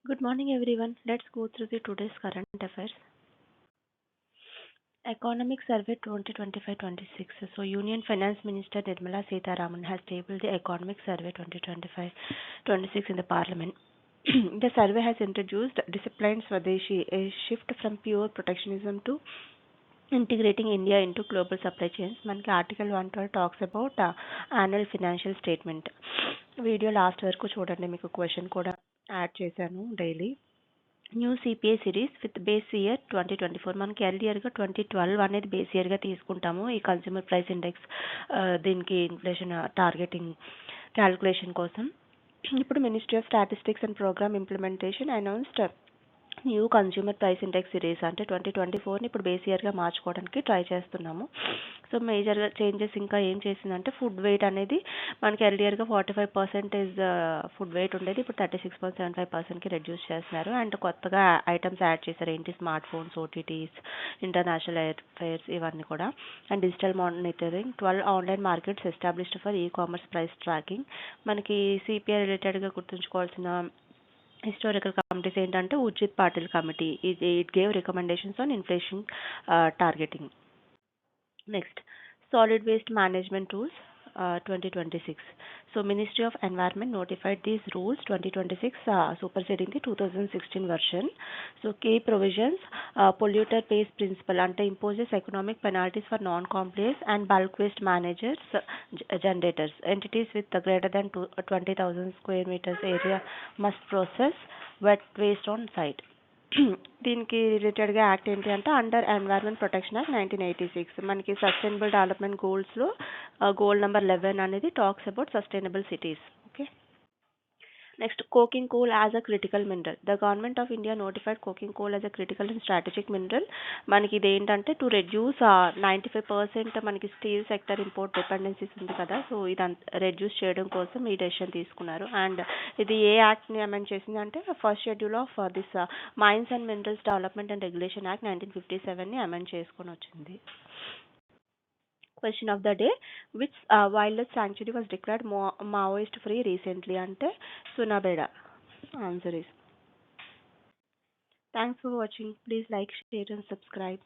Good morning, everyone. Let's go through the today's current affairs. Economic Survey 2025-26. So, Union Finance Minister Nirmala Sitharaman has tabled the Economic Survey 2025-26 in the Parliament. The survey has introduced Disciplined Swadeshi, a shift from pure protectionism to integrating India into global supply chains. Manki Article 112 talks about annual financial statement. Video last వరకు చూడండి, మీకు question కూడా add చేశాను daily. New CPI series with base year 2024. మనకి ఎర్లియర్గా 2012 అనేది base ఇయర్గా తీసుకుంటాము ఈ కన్స్యూమర్ ప్రైస్ ఇండెక్స్ దీనికి ఇన్ఫ్లేషన్ టార్గెటింగ్ క్యాలిక్యులేషన్ కోసం. ఇప్పుడు ministry of statistics and programme implementation announced new consumer price index series అంటే 2024ని ఇప్పుడు బేస్ ఇయర్గా మార్చుకోవడానికి ట్రై చేస్తున్నాము. సో మేజర్గా చేంజెస్ ఇంకా ఏం చేసిందంటే ఫుడ్ వెయిట్ అనేది మనకి ఎర్లియర్గా 45% ఫుడ్ వెయిట్ ఉండేది, ఇప్పుడు 36.75%కి రెడ్యూస్ చేస్తున్నారు. అండ్ కొత్తగా ఐటమ్స్ యాడ్ చేశారు, ఏంటి smartphones, OTTs, international air fares, ఇవన్నీ కూడా. And digital monitoring 12 online markets established for e commerce price tracking. మనకి సిపిఐ రిలేటెడ్గా గుర్తుంచుకోవాల్సిన హిస్టారికల్ కమిటీస్ ఏంటంటే Urjit Patel committee, it gave recommendations on inflation targeting. Next, solid waste management rules 2026. So Ministry of Environment notified these rules 2026 superseding the 2016 version. So key provisions, polluter pays principle ante imposes economic penalties for non-compliance and bulk waste managers, generators. Entities with greater than 20,000 square meters area must process wet waste on site. దీనికి రిలేటెడ్గా act ఏంటి అంటే under environment protection act 1986. మనకి sustainable development గోల్స్లో goal number 11 అనేది talks about sustainable cities. Okay. Next, coking coal as a critical mineral. The government of India notified coking coal as a critical and strategic mineral. మనకి ఇది ఏంటంటే to reduce 95% మనకి steel sector import dependencies ఉంది కదా, so ఇది reduce చేయడం కోసం ఈ డెసిషన్ తీసుకున్నారు. అండ్ ఇది ఏ యాక్ట్ని అమెండ్ చేసింది అంటే first schedule of this mines and minerals development and regulation act 1957ని అమెండ్ చేసుకొని వచ్చింది. Question of the day: which wildlife sanctuary was declared Maoist free recently? Ante Sunabeda. Answer is. Thanks for watching. Please like, share and subscribe.